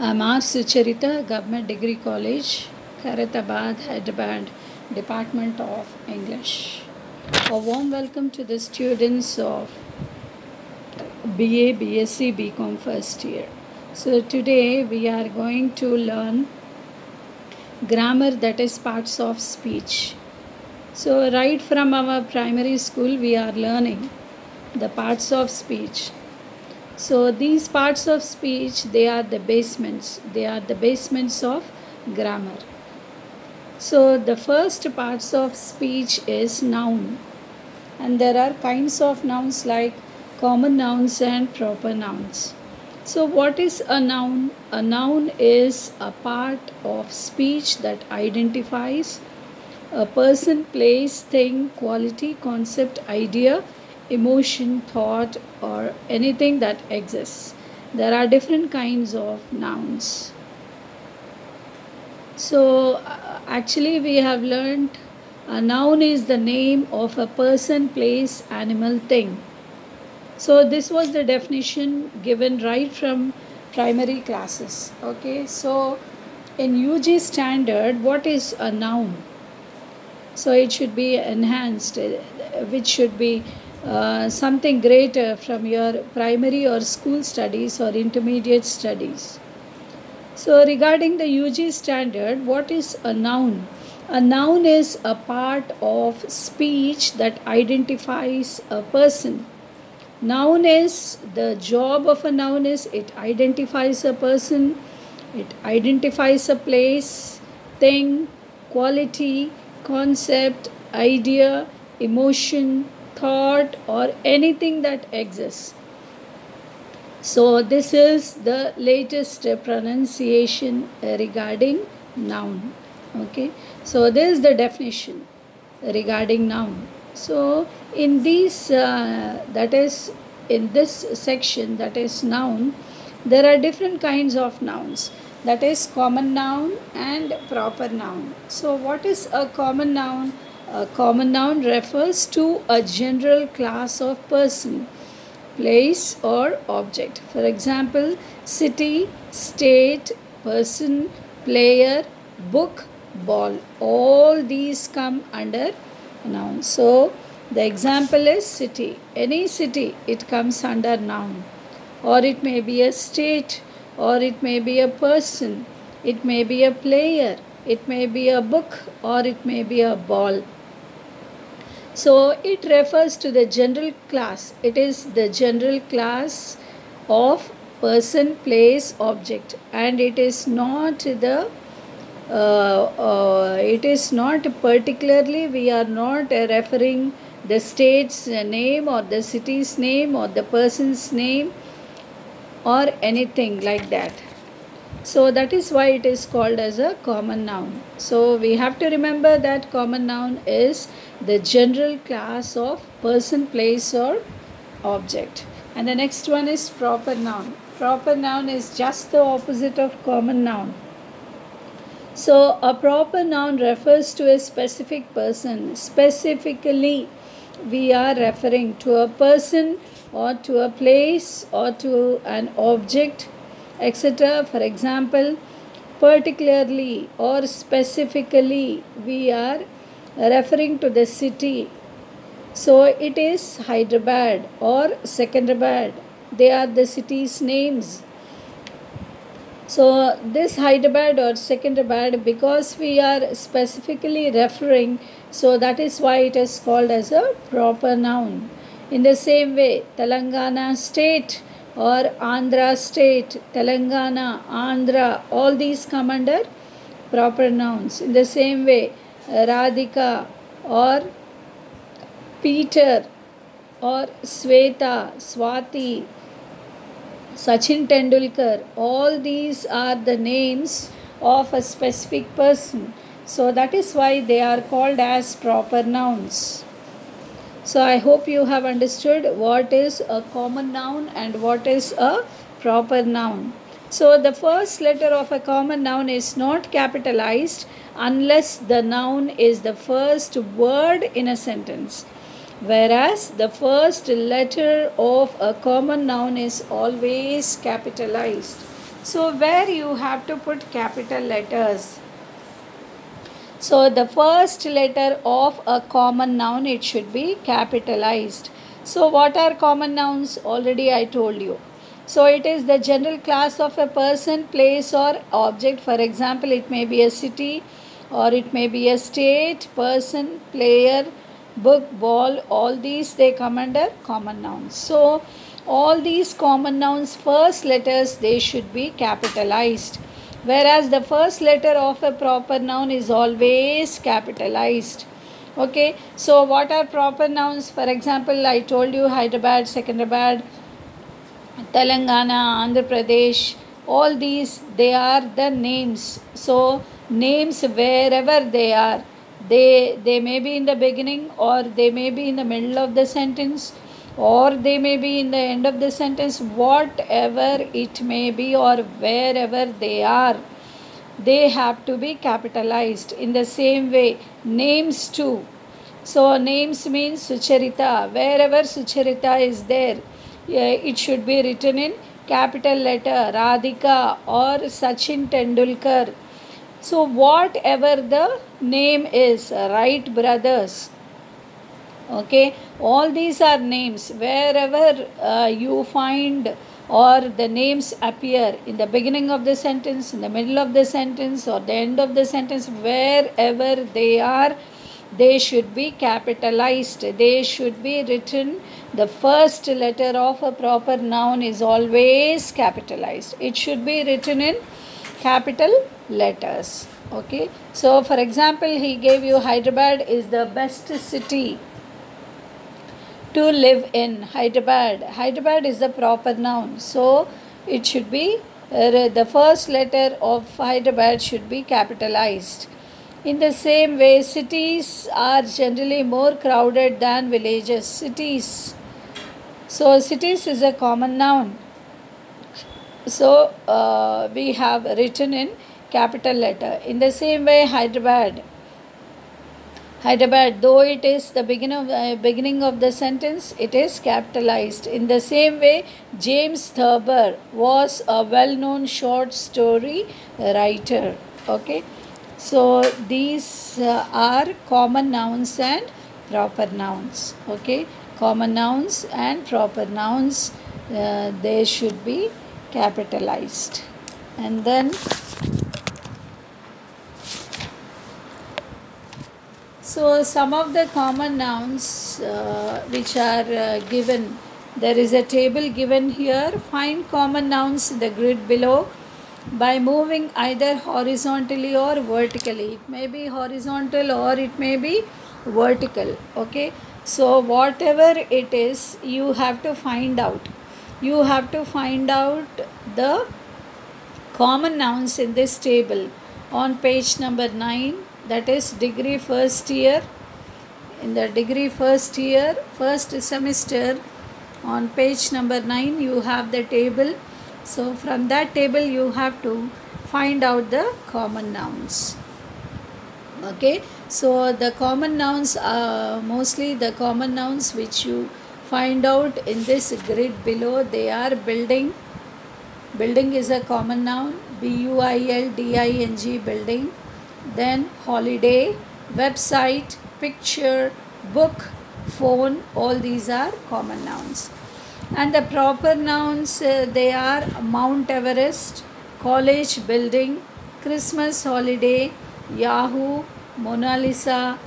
I'm R. Sucharita, Government Degree College, Karatabad, Hyderabad, Department of English. A warm welcome to the students of BA, BSc, BCom first year. So today we are going to learn grammar, that is parts of speech. So right from our primary school we are learning the parts of speech. So these parts of speech, they are the basements. They are the basements of grammar. So the first parts of speech is noun. And there are kinds of nouns like common nouns and proper nouns. So what is a noun? A noun is a part of speech that identifies a person, place, thing, quality, concept, idea, emotion, thought, or anything that exists. There are different kinds of nouns. So actually we have learned a noun is the name of a person, place, animal, thing. So this was the definition given right from primary classes. Okay, so in UG standard, what is a noun? So it should be enhanced, which should be something greater from your primary or school studies or intermediate studies. So regarding the UG standard, what is a noun? A noun is a part of speech that identifies a person. Noun is, the job of a noun is it identifies a person, it identifies a place, thing, quality, concept, idea, emotion, thought, or anything that exists. So this is the latest pronunciation regarding noun. Okay, so this is the definition regarding noun. So in these that is in this section, that is noun, there are different kinds of nouns, that is common noun and proper noun. So what is a common noun? A common noun refers to a general class of person, place, or object. For example, city, state, person, player, book, ball. All these come under noun. So the example is city. Any city, it comes under noun. Or it may be a state, or it may be a person, it may be a player, it may be a book, or it may be a ball. So it refers to the general class. It is the general class of person, place, object, and it is not the it is not particularly, we are not referring the state's name or the city's name or the person's name or anything like that. So that is why it is called as a common noun. So we have to remember that common noun is the general class of person, place, or object. And the next one is proper noun. Proper noun is just the opposite of common noun. So a proper noun refers to a specific person. Specifically, we are referring to a person or to a place or to an object, etc. For example, particularly or specifically, we are referring to the city. So it is Hyderabad or Secunderabad. They are the cities' names. So this Hyderabad or Secunderabad, because we are specifically referring, so that is why it is called as a proper noun. In the same way, Telangana state or Andhra state, Telangana, Andhra, all these come under proper nouns. In the same way, Radhika or Peter or Sweta, Swati, Sachin Tendulkar, all these are the names of a specific person. So that is why they are called as proper nouns. So I hope you have understood what is a common noun and what is a proper noun. So the first letter of a common noun is not capitalized unless the noun is the first word in a sentence, whereas the first letter of a common noun is always capitalized. So where you have to put capital letters. So the first letter of a common noun, it should be capitalized. So what are common nouns? Already I told you. So it is the general class of a person, place or object. For example, it may be a city or it may be a state, person, player, book, ball. All these they come under common nouns. So all these common nouns first letters, they should be capitalized, whereas the first letter of a proper noun is always capitalized. Okay, so what are proper nouns? For example, I told you Hyderabad, Secunderabad, Telangana, Andhra Pradesh, all these they are the names. So names wherever they are, they may be in the beginning or they may be in the middle of the sentence or they may be in the end of the sentence, whatever it may be or wherever they are, they have to be capitalized. In the same way, names too. So names means Sucharita. Wherever Sucharita is there, it should be written in capital letter, Radhika or Sachin Tendulkar. So whatever the name is, Wright brothers, okay, all these are names. Wherever you find or the names appear in the beginning of the sentence, in the middle of the sentence or the end of the sentence, wherever they are, they should be capitalized. They should be written. The first letter of a proper noun is always capitalized. It should be written in capital letters. Okay, so for example, he gave you Hyderabad is the best city to live in. Hyderabad. Hyderabad is the proper noun. So it should be the first letter of Hyderabad should be capitalized. In the same way, cities are generally more crowded than villages. Cities. So cities is a common noun. So we have written in capital letter. In the same way, Hyderabad. Hyderabad, though it is the beginning of the sentence, it is capitalized. In the same way, James Thurber was a well-known short story writer. Okay, so these are common nouns and proper nouns. Okay, common nouns and proper nouns, they should be capitalized. And then so some of the common nouns which are given, there is a table given here. Find common nouns in the grid below by moving either horizontally or vertically. It may be horizontal or it may be vertical. Okay, so whatever it is, you have to find out. You have to find out the common nouns in this table on page number 9. That is degree first year. In the degree first year, first semester, on page number 9, you have the table. So from that table, you have to find out the common nouns. Okay, so the common nouns are mostly the common nouns which you find out in this grid below. They are building. Building is a common noun. BUILDING, building. Then holiday, website, picture, book, phone, all these are common nouns. And the proper nouns, they are Mount Everest, college building, Christmas holiday, Yahoo, Mona Lisa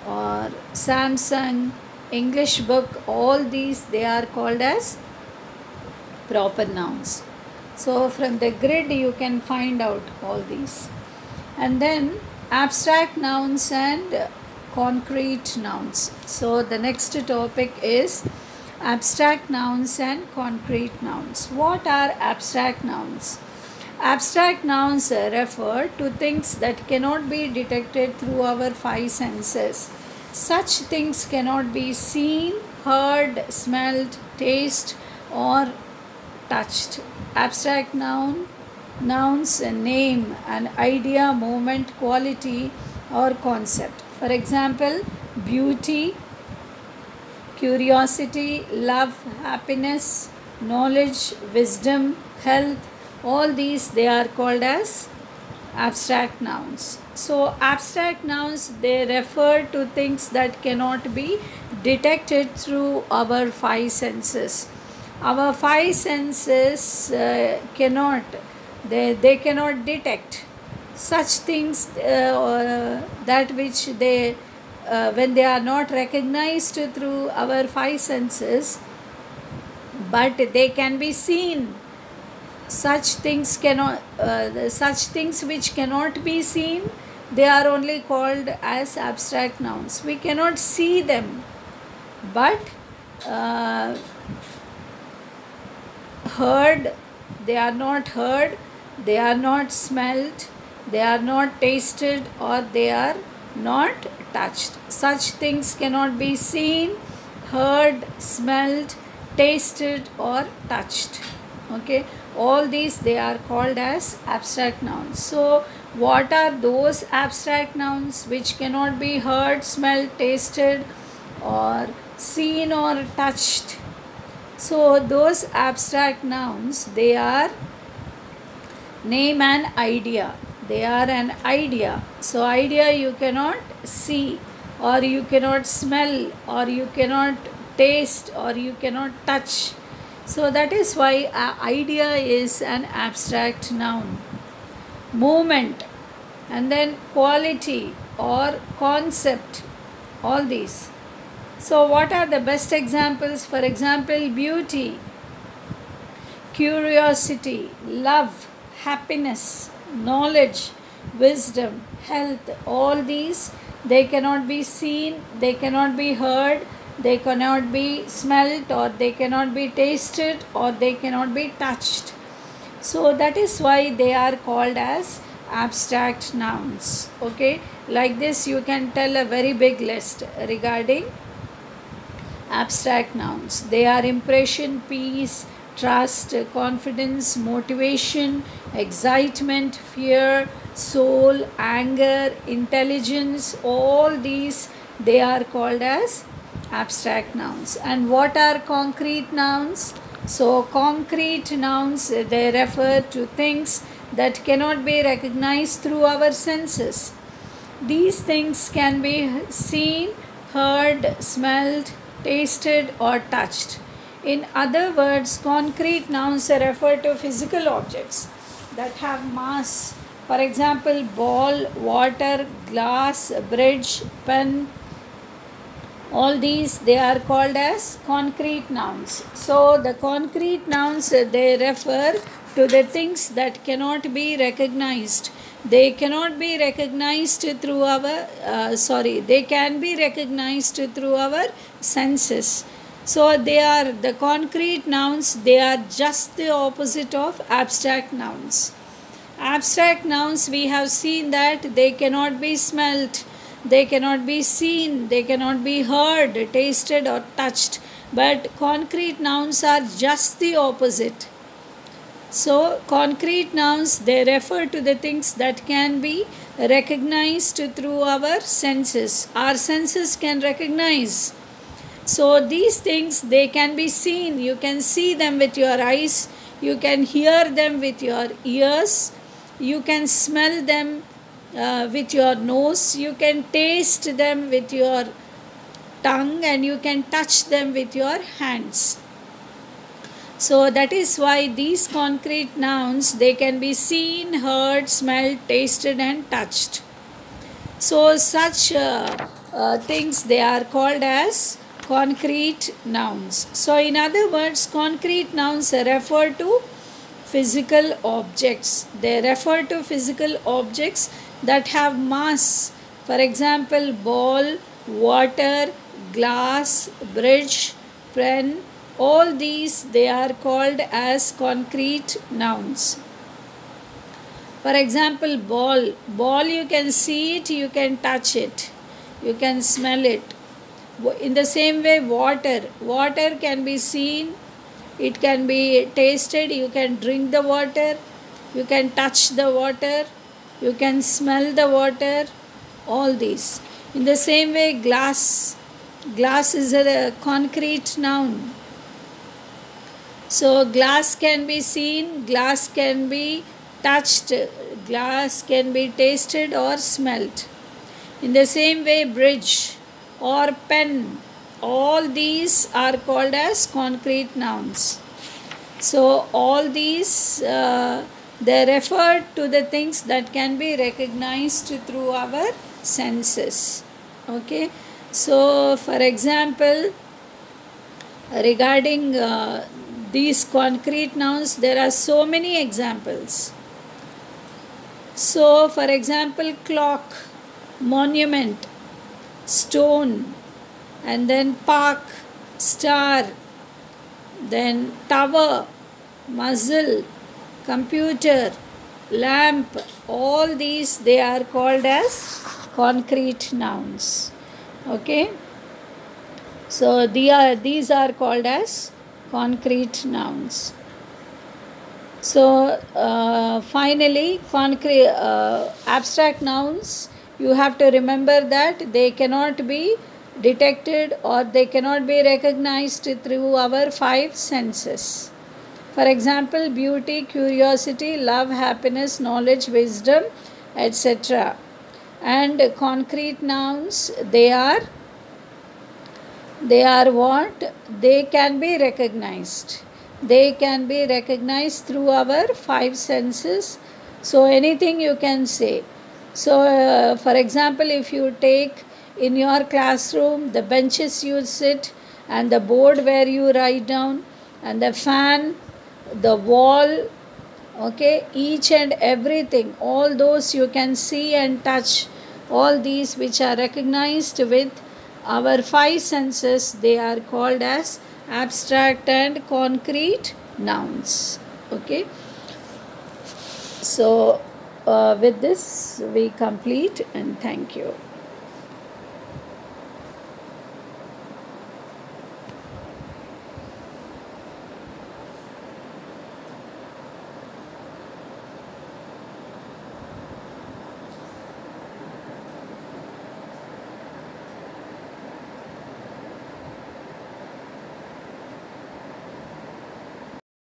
or Samsung, English book, all these they are called as proper nouns. So from the grid you can find out all these. And then abstract nouns and concrete nouns. So the next topic is abstract nouns and concrete nouns. What are abstract nouns? Abstract nouns refer to things that cannot be detected through our five senses. Such things cannot be seen, heard, smelled, tasted, or touched. Abstract nouns name an idea, moment, quality, or concept. For example, beauty, curiosity, love, happiness, knowledge, wisdom, health, All these, they are called as abstract nouns. So abstract nouns, they refer to things that cannot be detected through our five senses. Our five senses cannot, they cannot detect such things, that which they, when they are not recognized through our five senses, but they can be seen. Such things cannot, such things which cannot be seen, they are only called as abstract nouns. We cannot see them, but heard, they are not heard, they are not smelt, they are not tasted, or they are not touched. Such things cannot be seen, heard, smelt, tasted, or touched. Okay, all these, they are called as abstract nouns. So what are those abstract nouns which cannot be heard, smelt, tasted, or seen, or touched? So those abstract nouns, they are name and idea. They are an idea. So idea you cannot see, or you cannot smell, or you cannot taste, or you cannot touch. So that is why idea is an abstract noun. Movement, and then quality or concept, all these. So what are the best examples? For example, beauty, curiosity, love, happiness, knowledge, wisdom, health, all these, they cannot be seen, they cannot be heard, they cannot be smelt, or they cannot be tasted, or they cannot be touched. So that is why they are called as abstract nouns. Okay, like this you can tell a very big list regarding abstract nouns. They are impression, peace, trust, confidence, motivation, excitement, fear, soul, anger, intelligence, all these, they are called as abstract nouns. And what are concrete nouns? So concrete nouns, they refer to things that cannot be recognized through our senses. These things can be seen, heard, smelled, tasted, or touched. In other words, concrete nouns refer to physical objects that have mass. For example, ball, water, glass, bridge, pen, all these, they are called as concrete nouns. So the concrete nouns, they refer to the things that cannot be recognized. They cannot be recognized through our, they can be recognized through our senses. So they are the concrete nouns, they are just the opposite of abstract nouns. Abstract nouns, we have seen that they cannot be smelt, they cannot be seen, they cannot be heard, tasted, or touched. But concrete nouns are just the opposite. So concrete nouns, they refer to the things that can be recognized through our senses. Our senses can recognize. So these things, they can be seen. You can see them with your eyes. You can hear them with your ears. You can smell them with your nose. You can taste them with your tongue, and you can touch them with your hands. So that is why these concrete nouns, they can be seen, heard, smelled, tasted, and touched. So such things, they are called as concrete nouns. So in other words, concrete nouns refer to physical objects. They refer to physical objects that have mass. For example, ball, water, glass, bridge, pen, all these, they are called as concrete nouns. For example, ball. Ball, you can see it, you can touch it, you can smell it. In the same way, water. Water can be seen, it can be tasted, you can drink the water, you can touch the water, you can smell the water, all these. In the same way, glass. Glass is a concrete noun. So glass can be seen, glass can be touched, glass can be tasted or smelt. In the same way, bridge or pen, all these are called as concrete nouns. So all these they refer to the things that can be recognized through our senses. Okay. So for example, regarding these concrete nouns, there are so many examples. So for example, clock, monument, stone, and then park, star, then tower, muzzle, computer, lamp, all these they are called as concrete nouns. Okay. So these are called as concrete nouns. So finally, abstract nouns, you have to remember that they cannot be detected or they cannot be recognized through our five senses. For example, beauty, curiosity, love, happiness, knowledge, wisdom, etc. And concrete nouns, they are what? They can be recognized. They can be recognized through our five senses. So anything you can say. So for example, if you take in your classroom the benches you sit and the board where you write down and the fan, the wall, okay, each and everything, all those you can see and touch, all these which are recognized with our five senses, they are called as abstract and concrete nouns. Okay. So with this we complete, and thank you.